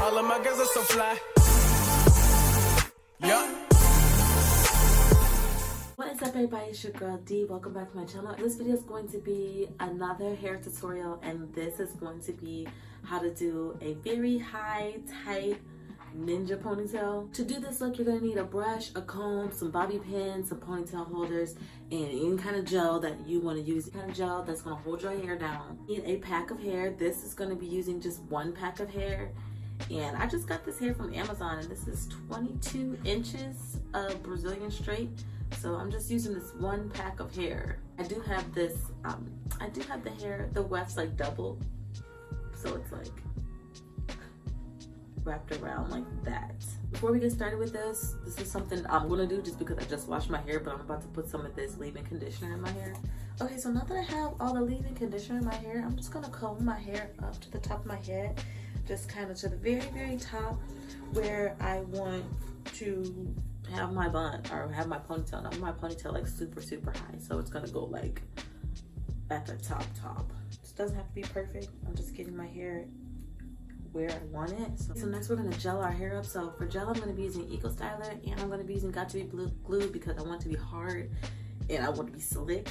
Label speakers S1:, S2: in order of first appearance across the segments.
S1: All of my girls are so fly. Yeah.
S2: What is up, everybody? It's your girl D. Welcome back to my channel. This video is going to be another hair tutorial, and this is going to be how to do a very high tight ninja ponytail. To do this look, you're going to need a brush, a comb, some bobby pins, some ponytail holders, and any kind of gel that you want to use. Any kind of gel that's going to hold your hair down. You need a pack of hair. This is going to be using just one pack of hair. And I just got this hair from Amazon, and this is 22 inches of Brazilian straight. So I'm just using this one pack of hair. I do have this, I do have the hair, the weft's like double. So it's like wrapped around like that. Before we get started with this is something I'm gonna do just because I just washed my hair, but I'm about to put some of this leave-in conditioner in my hair. Okay, so now that I have all the leave-in conditioner in my hair, I'm just gonna comb my hair up to the top of my head, just kind of to the very, very top where I want to have my bun or have my ponytail. Now my ponytail like super, super high, so it's gonna go like at the top. This doesn't have to be perfect. I'm just getting my hair where I want it. So next we're gonna gel our hair up. So for gel, I'm gonna be using Eco Styler, and I'm gonna be using Got to Be Blue glue because I want it to be hard and I want it to be slick.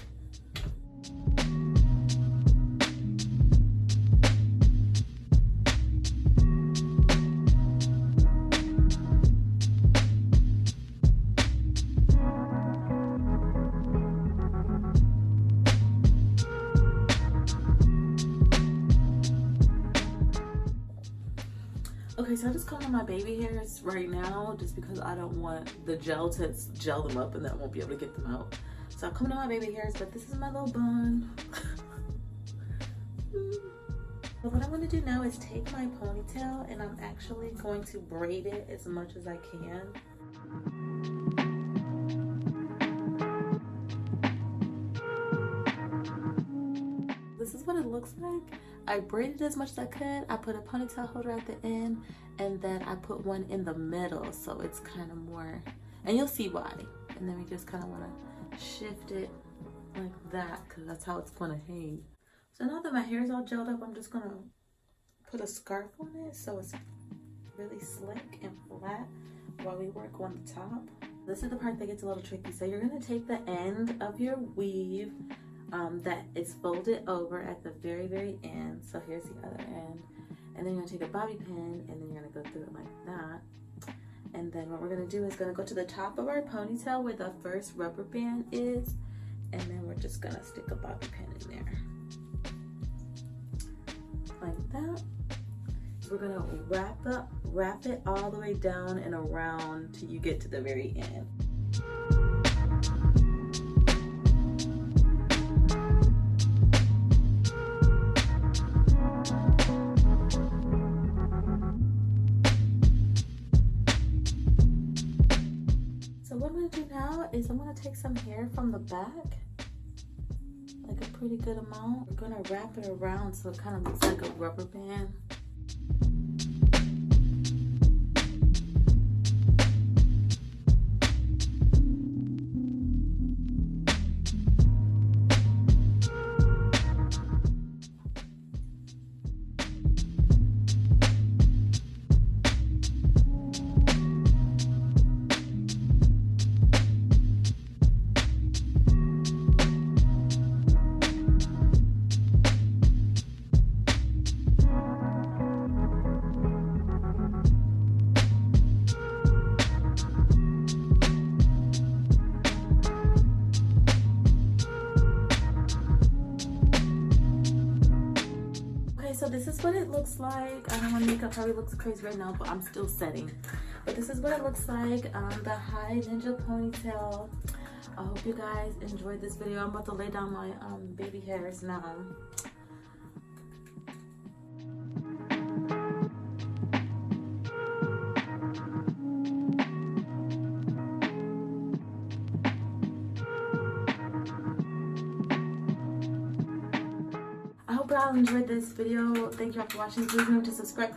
S2: Okay, so I'm just combing my baby hairs right now just because I don't want the gel to gel them up and then I won't be able to get them out. So I'm combing my baby hairs, but this is my little bun. But what I'm going to do now is take my ponytail and I'm actually going to braid it as much as I can. This is what it looks like. I braided as much as I could. I put a ponytail holder at the end, and then I put one in the middle, so it's kind of more, and you'll see why. And then we just kind of want to shift it like that because that's how it's going to hang. So now that my hair is all gelled up, I'm just going to put a scarf on it so it's really slick and flat while we work on the top. This is the part that gets a little tricky. So you're going to take the end of your weave that is folded over at the very, very end. So here's the other end. And then you're gonna take a bobby pin and then you're gonna go through it like that. And then what we're gonna do is gonna go to the top of our ponytail where the first rubber band is. And then we're just gonna stick a bobby pin in there. Like that. We're gonna wrap it all the way down and around till you get to the very end. What I'm going to do now is I'm going to take some hair from the back, like a pretty good amount. We're going to wrap it around so it kind of looks like a rubber band. So this is what it looks like. I know my makeup probably looks crazy right now, but I'm still setting. But this is what it looks like, the high ninja ponytail. I hope you guys enjoyed this video. I'm about to lay down my baby hairs now. I hope y'all enjoyed this video. Thank y'all for watching. Please remember to subscribe.